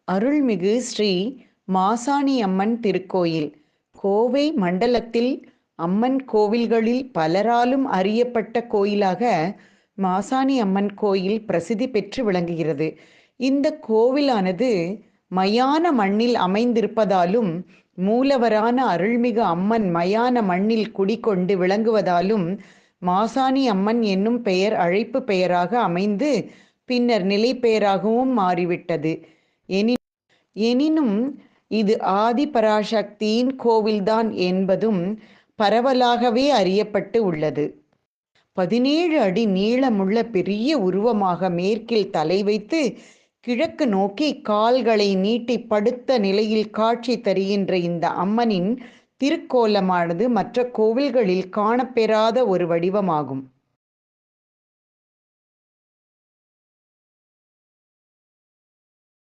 அருள்மிகு ஸ்ரீ மாசாணி அம்மன் திருக்கோயில் கோவை மண்டலத்தில் அம்மன் கோவில்களில் பலராலும் அறியப்பட்ட கோயிலாக மாசாணி அம்மன் கோயில் பிரசித்தி பெற்று விளங்குகிறது. இந்த கோவிலானது மயான மண்ணில் அமைந்திருப்பதாலும் மூலவரான அருள்மிகு அம்மன் மயான மண்ணில் குடிகொண்டு விளங்குவதாலும் மாசாணி அம்மன் என்னும் பெயர் அழைப்பு பெயராக அமைந்து பின்னர் நிலை பெயராகவும் மாறிவிட்டது. எனினும் இது ஆதிபராசக்தியின் கோவில்தான் என்பதும் பரவலாகவே அறியப்பட்டு உள்ளது. 17 அடி நீளமுள்ள பெரிய உருவமாக மேற்கில் தலை வைத்து கிழக்கு நோக்கி கால்களை நீட்டி படுத்த நிலையில் காட்சி தருகின்ற இந்த அம்மனின் திருக்கோலமானது மற்ற கோவில்களில் காணப்பெறாத ஒரு வடிவமாகும்.